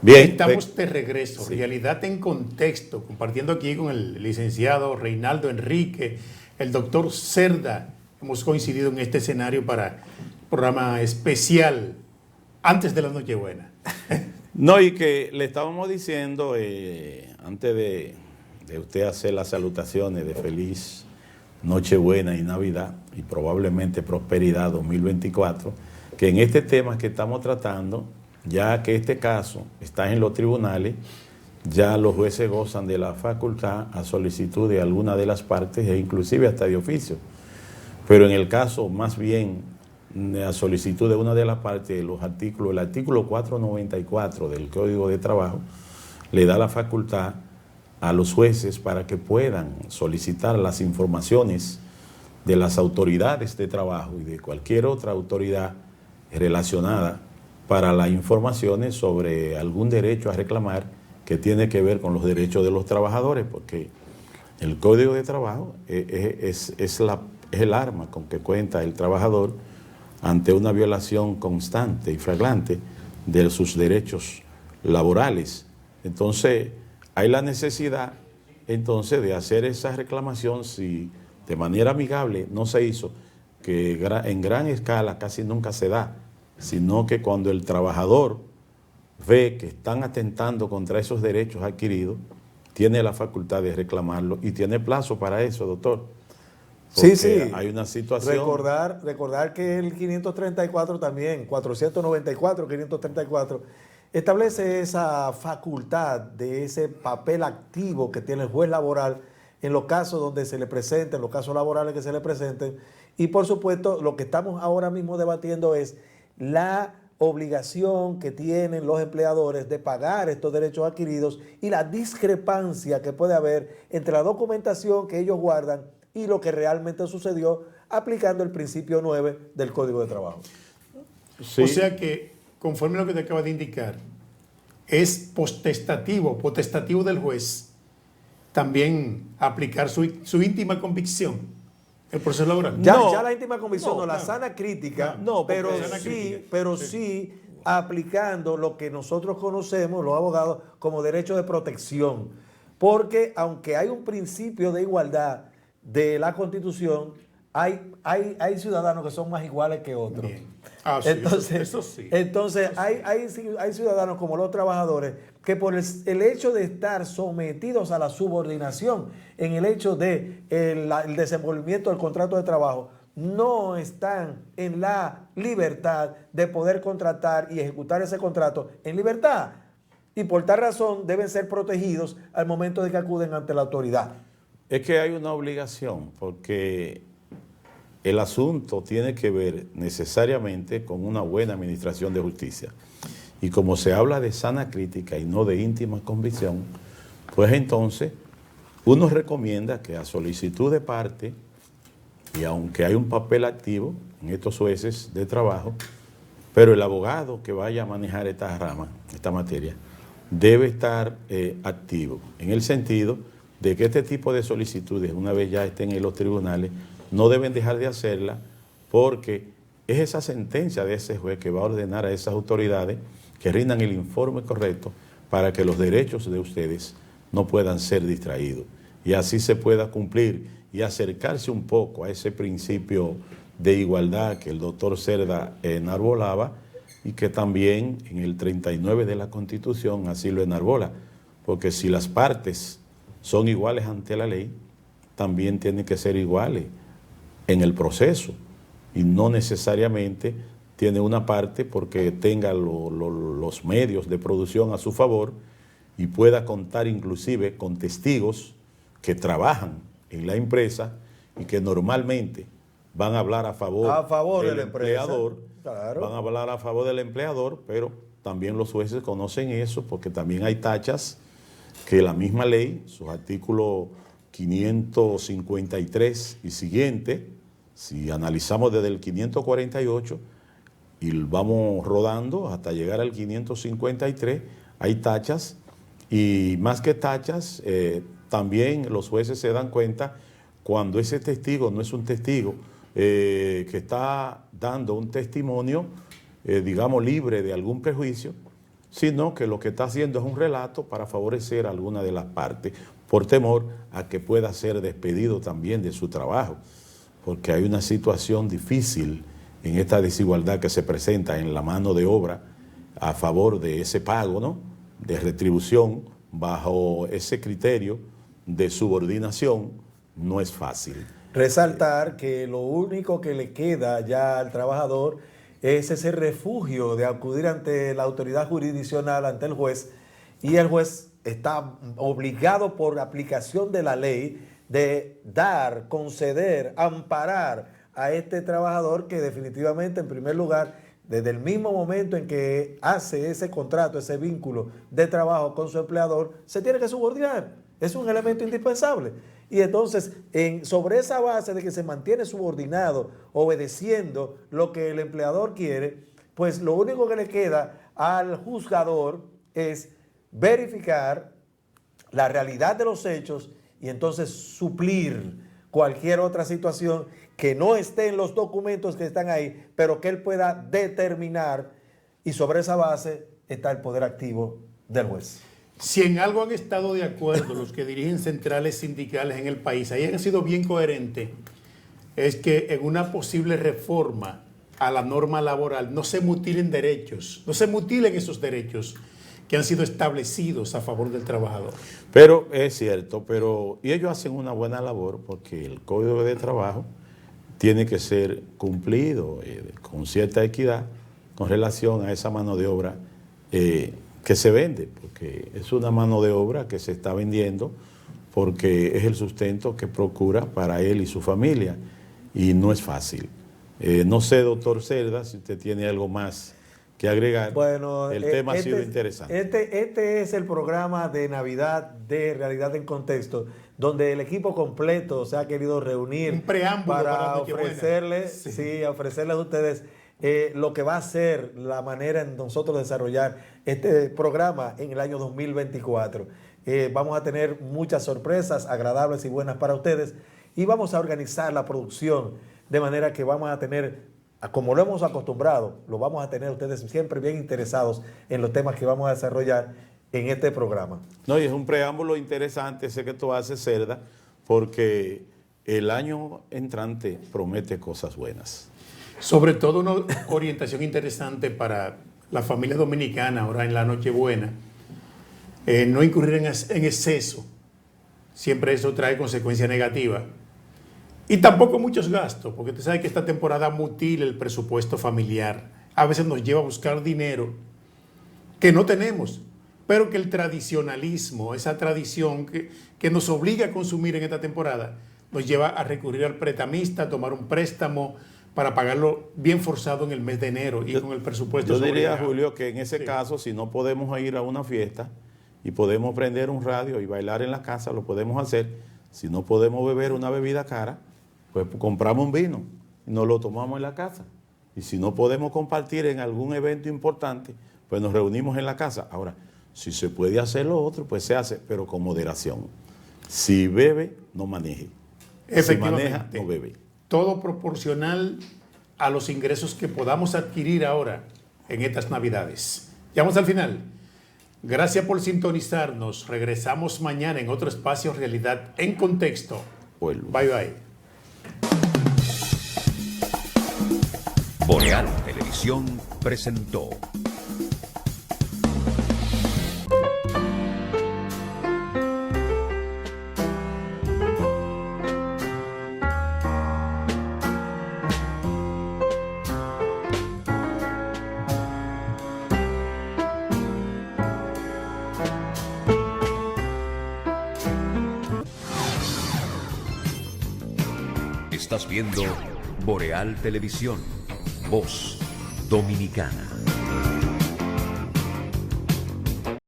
Bien, Estamos de regreso, sí. Realidad en Contexto, compartiendo aquí con el licenciado Reinaldo Enrique, el doctor Cerda. Hemos coincidido en este escenario para programa especial antes de la Nochebuena. No, y que le estábamos diciendo, antes de usted hacer las salutaciones de feliz Nochebuena y Navidad, y probablemente prosperidad 2024, que en este tema que estamos tratando, ya que este caso está en los tribunales, ya los jueces gozan de la facultad a solicitud de alguna de las partes e inclusive hasta de oficio. Pero en el caso más bien a solicitud de una de las partes, el artículo 494 del Código de Trabajo le da la facultad a los jueces para que puedan solicitar las informaciones de las autoridades de trabajo y de cualquier otra autoridad relacionada para las informaciones sobre algún derecho a reclamar que tiene que ver con los derechos de los trabajadores, porque el Código de Trabajo es el arma con que cuenta el trabajador ante una violación constante y flagrante de sus derechos laborales. Entonces, hay la necesidad entonces de hacer esa reclamación. Si de manera amigable no se hizo, que en gran escala casi nunca se da, sino que cuando el trabajador ve que están atentando contra esos derechos adquiridos, tiene la facultad de reclamarlo y tiene plazo para eso, doctor. Sí, sí. Hay una situación. Recordar que el 534 también, 494, 534, establece esa facultad de ese papel activo que tiene el juez laboral en los casos donde se le presenten, en los casos laborales que se le presenten. Y por supuesto, lo que estamos ahora mismo debatiendo es la obligación que tienen los empleadores de pagar estos derechos adquiridos y la discrepancia que puede haber entre la documentación que ellos guardan y lo que realmente sucedió aplicando el principio 9 del Código de Trabajo. Sí. O sea que, conforme a lo que te acaba de indicar, es potestativo del juez también aplicar su íntima convicción, el proceso laboral. Ya la íntima convicción, la sana crítica, pero sí. sí aplicando lo que nosotros conocemos, los abogados, como derecho de protección. Porque aunque hay un principio de igualdad de la Constitución, hay ciudadanos que son más iguales que otros. Sí, entonces, eso sí. Entonces hay ciudadanos como los trabajadores que por el hecho de estar sometidos a la subordinación, en el hecho de el desenvolvimiento del contrato de trabajo, no están en la libertad de poder contratar y ejecutar ese contrato en libertad. Y por tal razón deben ser protegidos al momento de que acuden ante la autoridad. Es que hay una obligación, porque el asunto tiene que ver necesariamente con una buena administración de justicia. Y como se habla de sana crítica y no de íntima convicción, pues entonces uno recomienda que a solicitud de parte, y aunque hay un papel activo en estos jueces de trabajo, pero el abogado que vaya a manejar esta rama, esta materia, debe estar activo, en el sentido de que este tipo de solicitudes, una vez ya estén en los tribunales, no deben dejar de hacerla, porque es esa sentencia de ese juez que va a ordenar a esas autoridades que rindan el informe correcto para que los derechos de ustedes no puedan ser distraídos y así se pueda cumplir y acercarse un poco a ese principio de igualdad que el doctor Cerda enarbolaba y que también en el 39 de la Constitución así lo enarbola, porque si las partes son iguales ante la ley, también tienen que ser iguales en el proceso y no necesariamente tiene una parte porque tenga los medios de producción a su favor y pueda contar inclusive con testigos que trabajan en la empresa y que normalmente van a hablar a favor del empleador, claro. Van a hablar a favor del empleador, pero también los jueces conocen eso porque también hay tachas que la misma ley, sus artículos 553 y siguiente, si analizamos desde el 548 y vamos rodando hasta llegar al 553, hay tachas y más que tachas, también los jueces se dan cuenta cuando ese testigo no es un testigo que está dando un testimonio, digamos, libre de algún prejuicio, sino que lo que está haciendo es un relato para favorecer a alguna de las partes, por temor a que pueda ser despedido también de su trabajo, porque hay una situación difícil en esta desigualdad que se presenta en la mano de obra a favor de ese pago, ¿no?, de retribución bajo ese criterio de subordinación. No es fácil. Resaltar que lo único que le queda ya al trabajador es ese refugio de acudir ante la autoridad jurisdiccional, ante el juez, y el juez está obligado por aplicación de la ley de dar, conceder, amparar a este trabajador que definitivamente, en primer lugar, desde el mismo momento en que hace ese contrato, ese vínculo de trabajo con su empleador, se tiene que subordinar. Es un elemento indispensable. Y entonces, sobre esa base de que se mantiene subordinado, obedeciendo lo que el empleador quiere, pues lo único que le queda al juzgador es verificar la realidad de los hechos y entonces suplir cualquier otra situación que no esté en los documentos que están ahí, pero que él pueda determinar, y sobre esa base está el poder activo del juez. Si en algo han estado de acuerdo los que dirigen centrales sindicales en el país, ahí han sido bien coherentes, es que en una posible reforma a la norma laboral no se mutilen derechos, no se mutilen esos derechos que han sido establecidos a favor del trabajador. Pero es cierto, y ellos hacen una buena labor porque el Código de Trabajo tiene que ser cumplido con cierta equidad con relación a esa mano de obra que se vende, porque es una mano de obra que se está vendiendo porque es el sustento que procura para él y su familia, y no es fácil. No sé, doctor Cerda, si usted tiene algo más que agregar. Bueno, el tema ha sido interesante. Este es el programa de Navidad de Realidad en Contexto, donde el equipo completo se ha querido reunir un preámbulo para ofrecerles, ofrecerles a ustedes lo que va a ser la manera en nosotros desarrollar este programa en el año 2024. Vamos a tener muchas sorpresas agradables y buenas para ustedes, y vamos a organizar la producción de manera que vamos a tener, como lo hemos acostumbrado, lo vamos a tener ustedes siempre bien interesados en los temas que vamos a desarrollar en este programa. No, y es un preámbulo interesante ese que tú haces, Cerda, porque el año entrante promete cosas buenas. Sobre todo una orientación interesante para la familia dominicana ahora en la Nochebuena, no incurrir en exceso, siempre eso trae consecuencias negativas. Y tampoco muchos gastos, porque usted sabe que esta temporada mutila el presupuesto familiar. A veces nos lleva a buscar dinero que no tenemos, pero que el tradicionalismo, esa tradición que nos obliga a consumir en esta temporada, nos lleva a recurrir al prestamista, a tomar un préstamo para pagarlo bien forzado en el mes de enero y con el presupuesto. Yo diría, Julio, que en ese caso, si no podemos ir a una fiesta y podemos prender un radio y bailar en la casa, lo podemos hacer. Si no podemos beber una bebida cara, pues compramos un vino y nos lo tomamos en la casa. Y si no podemos compartir en algún evento importante, pues nos reunimos en la casa. Ahora, si se puede hacer lo otro, pues se hace, pero con moderación. Si bebe, no maneje. Si maneja, no bebe. Todo proporcional a los ingresos que podamos adquirir ahora en estas Navidades. Llegamos al final. Gracias por sintonizarnos. Regresamos mañana en otro espacio Realidad en Contexto. Bye bye. Boreal Televisión presentó Estás viendo Boreal Televisión, Voz Dominicana.